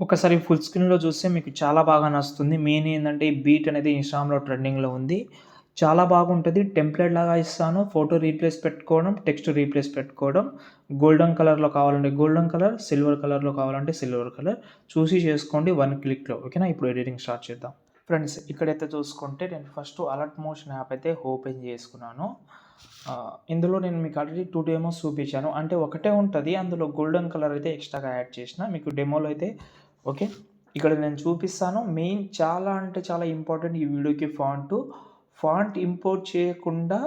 ఒకసారి ఫుల్ స్క్రీన్‌లో చూస్తే మీకు చాలా బాగా నచ్చుతుంది. మెయిన్ ఏందంటే ఈ బీట్ అనేది ఇన్‌స్టాగ్రామ్‌లో ట్రెండింగ్‌లో ఉంది. చాలా బాగుంటది. టెంప్లేట్ లాగా ఇస్తాను. ఫోటో రీప్లేస్ పెట్టుకోవడం, టెక్స్ట్ రీప్లేస్ పెట్టుకోవడం. గోల్డెన్ కలర్‌లో కావాలంటే గోల్డెన్ కలర్, సిల్వర్ కలర్‌లో కావాలంటే సిల్వర్ కలర్ చూసి చేసుకోండి 1 క్లిక్‌లో. ఓకేనా? ఇప్పుడు ఎడిటింగ్ స్టార్ట్ చేద్దాం. ఫ్రెండ్స్ ఇక్కడైతే చూసుకుంటే నేను ఫస్ట్ అలర్ట్ మోషన్ యాప్ అయితే ఓపెన్ చేసుకున్నాను. ఇందులో నేను మీకు ఆల్రెడీ 2 డెమోస్ చూపించాను. అంటే ఒకటే ఉంటది. అందులో గోల్డెన్ కలర్ అయితే ఎక్స్ట్రాగా యాడ్ చేసిన. మీకు డెమోలో అయితే ఓకే. ఇక్కడ నేను చూపిస్తాను. మెయిన్ చాలా అంటే చాలా ఇంపార్టెంట్ ఈ వీడియోకి ఫాంట్ ఇంపోర్ట్ చేయకుండా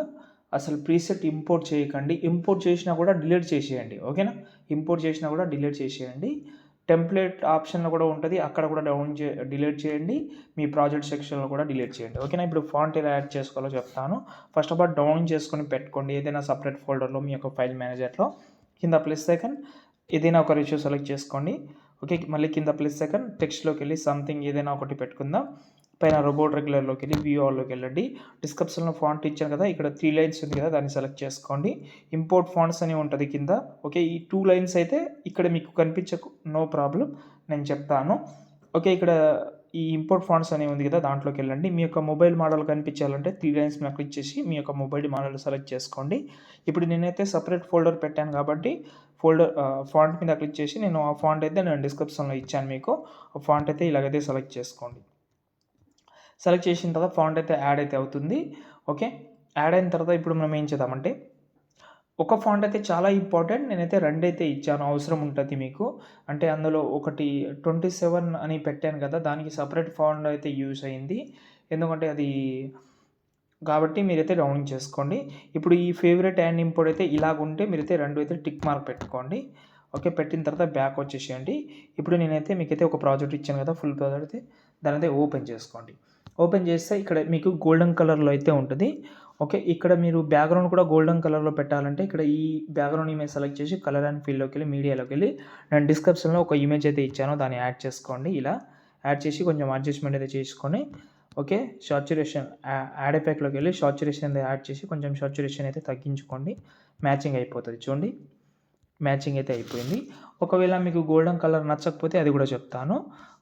అసలు ప్రీసెట్ ఇంపోర్ట్ చేయకండి. ఇంపోర్ట్ చేసినా కూడా డిలీట్ చేసేయండి. ఓకేనా? ఇంపోర్ట్ చేసినా కూడా డిలీట్ చేసేయండి. టెంప్లేట్ ఆప్షన్‌లో కూడా ఉంటది. అక్కడ కూడా డిలీట్ చేయండి. మీ ప్రాజెక్ట్ సెక్షన్‌లో కూడా డిలీట్ చేయండి. ఓకేనా? ఇప్పుడు ఫాంట్ ఎలా యాడ్ చేసుకోవాలో చెప్తాను. ఫస్ట్ ఆఫ్ ఆల్ డౌన్ చేసుకొని పెట్టుకోండి. ఏదైనా సెపరేట్ ఫోల్డర్‌లో మీ యొక్క ఫైల్ మేనేజర్‌లో కింద ప్లస్ ఐకాన్ ఏదైనా ఒక రేషియో సెలెక్ట్ చేసుకోండి. ఓకే. మళ్ళీ కింద ప్లస్ ఐకాన్ టెక్స్ట్‌లోకి వెళ్ళి సంథింగ్ ఏదైనా ఒకటి పెట్టుకుందాం. పైన రోబోట్ రెగ్యులర్‌లోకి వెళ్ళి వ్యూ ఆల్‌లోకి వెళ్ళండి. డిస్క్రిప్షన్‌లో ఫాంట్ ఇచ్చాను కదా! ఇక్కడ 3 లైన్స్ ఉంది కదా! దాన్ని సెలెక్ట్ చేసుకోండి. ఇంపోర్ట్ ఫాంట్స్ అని ఉంటది కింద. ఓకే. ఈ 2 లైన్స్ అయితే ఇక్కడ మీకు కనిపించకు నో ప్రాబ్లమ్. నేను చెప్తాను. ఓకే. ఇక్కడ ఈ ఇంపోర్ట్ ఫాంట్స్ అని ఉంది కదా! దాంట్లోకి వెళ్ళండి. మీ యొక్క మొబైల్ మోడల్ కనిపించాలంటే 3 లైన్స్ మీద క్లిక్ చేసి మీ యొక్క మొబైల్ మోడల్ సెలెక్ట్ చేసుకోండి. ఇప్పుడు నేనైతే సెపరేట్ ఫోల్డర్ పెట్టాను కాబట్టి ఫాంట్ మీద క్లిక్ చేసి నేను ఆ ఫాంట్ అయితే నేను డిస్క్రిప్షన్‌లో ఇచ్చాను మీకు. ఆ ఫాంట్ అయితే ఇలాగైతే సెలెక్ట్ చేసుకోండి. సెలెక్ట్ చేసిన తర్వాత ఫాంట్ అయితే యాడ్ అయితే అవుతుంది. ఓకే. యాడ్ అయిన తర్వాత ఇప్పుడు మనం ఏం చేద్దామంటే ఒక ఫాంట్ అయితే చాలా ఇంపార్టెంట్. నేనైతే 2 అయితే ఇచ్చాను. అవసరం ఉంటది మీకు. అంటే అందులో ఒకటి 27 అని పెట్టాను కదా! దానికి సెపరేట్ ఫాంట్ అయితే యూజ్ అయింది. ఎందుకంటే అది కాబట్టి మీరైతే డౌన్ చేసుకోండి. ఇప్పుడు ఈ ఫేవరెట్ అండ్ ఇంపోర్ట్ అయితే ఇలాగుంటే మీరైతే 2 అయితే టిక్ మార్క్ పెట్టుకోండి. ఓకే. పెట్టిన తర్వాత బ్యాక్ వచ్చేసేయండి. ఇప్పుడు నేనైతే మీకైతే ఒక ప్రాజెక్ట్ ఇచ్చాను కదా! ఫుల్ ప్రాజెక్ట్ అయితే దాన్నైతే ఓపెన్ చేసుకోండి. ఓపెన్ చేస్తే ఇక్కడ మీకు గోల్డెన్ కలర్‌లో అయితే ఉంటది. ఓకే. ఇక్కడ మీరు బ్యాక్‌గ్రౌండ్ కూడా గోల్డెన్ కలర్‌లో పెట్టాలంటే ఇక్కడ ఈ బ్యాక్‌గ్రౌండ్ ఇమేజ్ సెలెక్ట్ చేసి కలర్ అండ్ ఫీల్డ్‌లోకెళ్ళి మీడియాలోకెళ్ళి నేను డిస్క్రిప్షన్‌లో ఒక ఇమేజ్ అయితే ఇచ్చానో దాన్ని యాడ్ చేసుకోండి. ఇలా యాడ్ చేసి కొంచెం అడ్జస్ట్‌మెంట్ అయితే చేసుకొని ఓకే. సాచురేషన్ యాడ్ ఎఫెక్ట్‌లోకి వెళ్ళి సాచురేషన్ యాడ్ చేసి కొంచెం సాచురేషన్ అయితే తగ్గించుకోండి. మ్యాచింగ్ అయిపోతది చూడండి. మ్యాచింగ్ అయితే అయిపోయింది. ఒకవేళ మీకు గోల్డెన్ కలర్ నచ్చకపోతే అది కూడా చెప్తాను.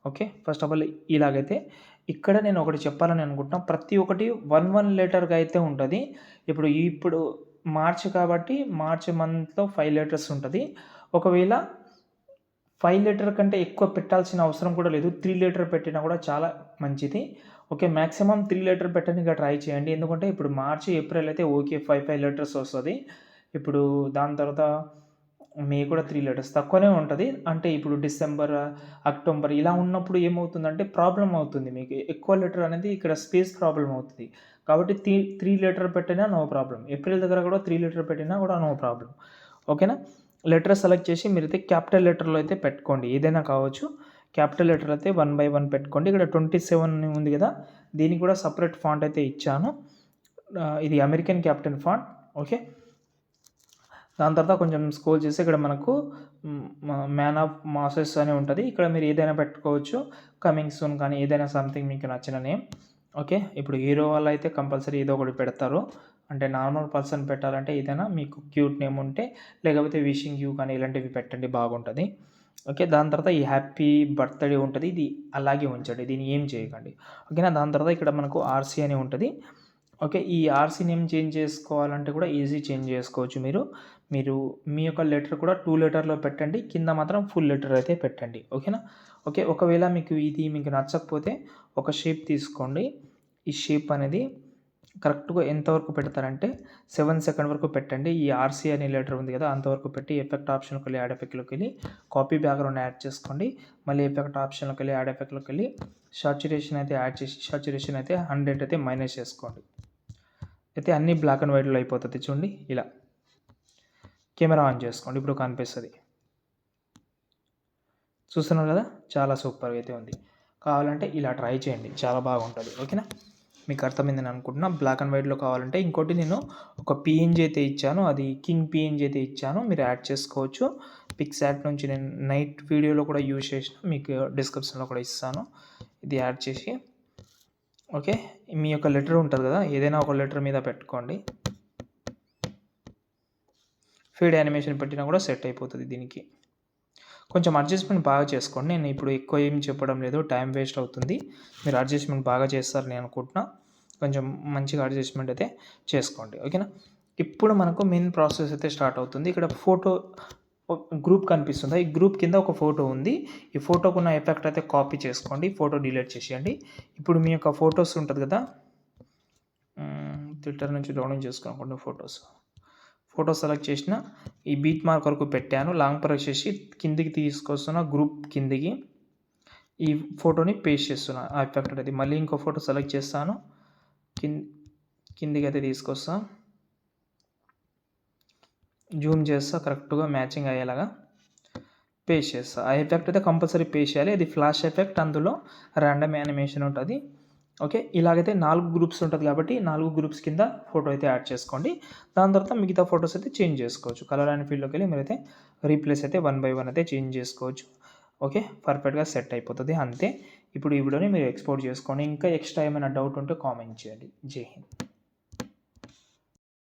ఓకే. ఫస్ట్ ఆఫ్ ఆల్ ఇలాగైతే ఇక్కడ నేను ఒకటి చెప్పాలని అనుకుంటున్నా. ప్రతి ఒక్కటి 1 లెటర్‌గా అయితే ఉంటది. ఇప్పుడు మార్చ్ కాబట్టి మార్చ్ మంత్‌లో 5 లెటర్స్ ఉంటది. ఒకవేళ 5 లీటర్ కంటే ఎక్కువ పెట్టాల్సిన అవసరం కూడా లేదు. 3 లీటర్ పెట్టినా కూడా చాలా మంచిది. ఓకే. మాక్సిమం 3 లీటర్ పెట్టనీకి ట్రై చేయండి. ఎందుకంటే ఇప్పుడు మార్చి, ఏప్రిల్ అయితే ఓకే. 5 లీటర్స్ వస్తది. ఇప్పుడు దాని తర్వాత మే కూడా 3 లీటర్స్ తక్కువనే ఉంటది. అంటే ఇప్పుడు డిసెంబర్, అక్టోబర్ ఇలా ఉన్నప్పుడు ఏమవుతుందంటే ప్రాబ్లమ్ అవుతుంది మీకు. ఎక్కువ లీటర్ అనేది ఇక్కడ స్పేస్ ప్రాబ్లమ్ అవుతది. కాబట్టి 3 లీటర్ పెట్టినా నో ప్రాబ్లమ్. ఏప్రిల్ దగ్గర కూడా 3 లీటర్ పెట్టినా కూడా నో ప్రాబ్లమ్. ఓకేనా? లెటర్ సెలెక్ట్ చేసి మీరైతే క్యాపిటల్ లెటర్‌లో అయితే పెట్టుకోండి. ఏదైనా కావచ్చు. క్యాపిటల్ లెటర్ అయితే 1 బై 1 పెట్టుకోండి. ఇక్కడ 27 ఉంది కదా! దీనికి కూడా సెపరేట్ ఫాంట్ అయితే ఇచ్చాను. ఇది అమెరికన్ క్యాపిటల్ ఫాంట్. ఓకే. దాని తర్వాత కొంచెం స్క్రోల్ చేసి ఇక్కడ మనకు మ్యాన్ ఆఫ్ మాసెస్ అని ఉంటది. ఇక్కడ మీరు ఏదైనా పెట్టుకోవచ్చు. కమింగ్ సూన్ కానీ ఏదైనా సంథింగ్ మీకు నచ్చిన నేమ్. ఓకే. ఇప్పుడు హీరో వాళ్ళైతే కంపల్సరీ ఏదో ఒకటి పెడతారు. అంటే నార్మల్ పర్సన్ పెట్టాలంటే ఏదైనా మీకు క్యూట్ నేమ్ ఉంటే లేకపోతే విషింగ్ యూ కానీ ఇలాంటివి పెట్టండి బాగుంటది. ఓకే. దాని తర్వాత ఈ హ్యాపీ బర్త్‌డే ఉంటది. ఇది అలాగే ఉంచండి. దీన్ని ఏం చేయకండి. ఓకేనా. దాని తర్వాత ఇక్కడ మనకు ఆర్‌సీ అని ఉంటది. ఓకే. ఈ ఆర్‌సీ నేమ్ చేంజ్ చేసుకోవాలంటే కూడా ఈజీ చేంజ్ చేసుకోవచ్చు మీరు. మీరు మీ యొక్క లెటర్ కూడా 2 లెటర్‌లో పెట్టండి. కింద మాత్రం ఫుల్ లెటర్ అయితే పెట్టండి. ఓకేనా. ఓకే. ఒకవేళ మీకు నచ్చకపోతే ఒక షేప్ తీసుకోండి. ఈ షేప్ అనేది కరెక్ట్‌గా ఎంతవరకు పెడతారంటే 7 సెకండ్ వరకు పెట్టండి. ఈ ఆర్‌సీ అనే లెటర్ ఉంది కదా! అంతవరకు పెట్టి ఎఫెక్ట్ ఆప్షన్‌లోకి వెళ్ళి యాడ్ ఎఫెక్ట్‌లోకి వెళ్ళి కాపీ బ్యాక్‌గ్రౌండ్ యాడ్ చేసుకోండి. మళ్ళీ ఎఫెక్ట్ ఆప్షన్‌లోకి వెళ్ళి యాడ్ ఎఫెక్ట్‌లోకి వెళ్ళి సాచురేషన్ అయితే యాడ్ చేసి సాచురేషన్ అయితే 100 అయితే మైనస్ చేసుకోండి. అయితే అన్నీ బ్లాక్ అండ్ వైట్‌లో అయిపోతది చూడండి ఇలా. కెమెరా ఆన్ చేసుకోండి. ఇప్పుడు కనిపిస్తది. చూస్తున్నారు కదా! చాలా సూపర్‌గా అయితే ఉంది. కావాలంటే ఇలా ట్రై చేయండి. చాలా బాగుంటది. ఓకేనా. మీకు అర్థమైందని అనుకుంటున్నా. బ్లాక్ అండ్ వైట్‌లో కావాలంటే ఇంకోటి నేను ఒక పీఎన్‌జీ అయితే ఇచ్చాను. అది కింగ్ పీఎన్‌జీ అయితే ఇచ్చాను. మీరు యాడ్ చేసుకోవచ్చు. పిక్సార్ట్ నుంచి నేను నైట్ వీడియోలో కూడా యూజ్ చేసిన. మీకు డిస్క్రిప్షన్‌లో కూడా ఇస్తాను. ఇది యాడ్ చేసి ఓకే. మీ యొక్క లెటర్ ఉంటది కదా! ఏదైనా ఒక లెటర్ మీద పెట్టుకోండి. ఫీడ్ యానిమేషన్ పెట్టినా కూడా సెట్ అయిపోతది దీనికి. కొంచెం అడ్జస్ట్‌మెంట్ బాగా చేసుకోండి. నేను ఇప్పుడు ఎక్కువ ఏం చెప్పడం లేదు. టైం వేస్ట్ అవుతుంది. మీరు అడ్జస్ట్‌మెంట్ బాగా చేస్తారని నేను అనుకుంటున్నా. కొంచెం మంచిగా అడ్జస్ట్‌మెంట్ అయితే చేసుకోండి. ఓకేనా? ఇప్పుడు మనకు మెయిన్ ప్రాసెస్ అయితే స్టార్ట్ అవుతుంది. ఇక్కడ ఫోటో గ్రూప్ కనిపిస్తుందా? ఈ గ్రూప్ కింద ఒక ఫోటో ఉంది. ఈ ఫోటోకున్న ఎఫెక్ట్ అయితే కాపీ చేసుకోండి. ఫోటో డిలీట్ చేసేయండి. ఇప్పుడు మీ యొక్క ఫోటోస్ ఉంటది కదా! ట్విట్టర్ నుంచి డౌన్లోడ్ చేసుకోనుకోండి ఫోటోస్. ఫోటో సెలెక్ట్ చేసిన ఈ బీట్ మార్క్ వరకు పెట్టాను. లాంగ్ ప్రెస్ చేసి కిందికి తీసుకొస్తున్న గ్రూప్ కిందికి ఈ ఫోటోని పేస్ట్ చేస్తున్నా. ఆ ఎఫెక్ట్ అనేది మళ్ళీ ఇంకో ఫోటో సెలెక్ట్ చేస్తాను. కిందికి అయితే తీసుకొస్తా. జూమ్ చేస్తా కరెక్ట్‌గా మ్యాచింగ్ అయ్యేలాగా పేస్ట్ చేస్తా. ఆ ఎఫెక్ట్ అయితే కంపల్సరీ పేస్ట్ చేయాలి. అది ఫ్లాష్ ఎఫెక్ట్, అందులో ర్యాండమ్ యానిమేషన్ ఉంటది. ఓకే. ఇలాగైతే 4 గ్రూప్స్ ఉంటది కాబట్టి 4 గ్రూప్స్ కింద ఫోటో అయితే యాడ్ చేసుకోండి. దాని తర్వాత మిగతా ఫోటోస్ అయితే చేంజ్ చేసుకోవచ్చు. కలర్ అండ్ ఫీల్డ్‌లోకెళ్ళి మీరైతే రీప్లేస్ అయితే 1 బై 1 అయితే చేంజ్ చేసుకోవచ్చు. ఓకే. పర్ఫెక్ట్‌గా సెట్ అయిపోతది అంతే. ఇప్పుడు ఈ వీడియోని మీరు ఎక్స్‌పోర్ట్ చేసుకోండి. ఇంకా ఎక్స్ట్రా ఏమైనా డౌట్ ఉంటే కామెంట్ చేయండి. జై హింద్.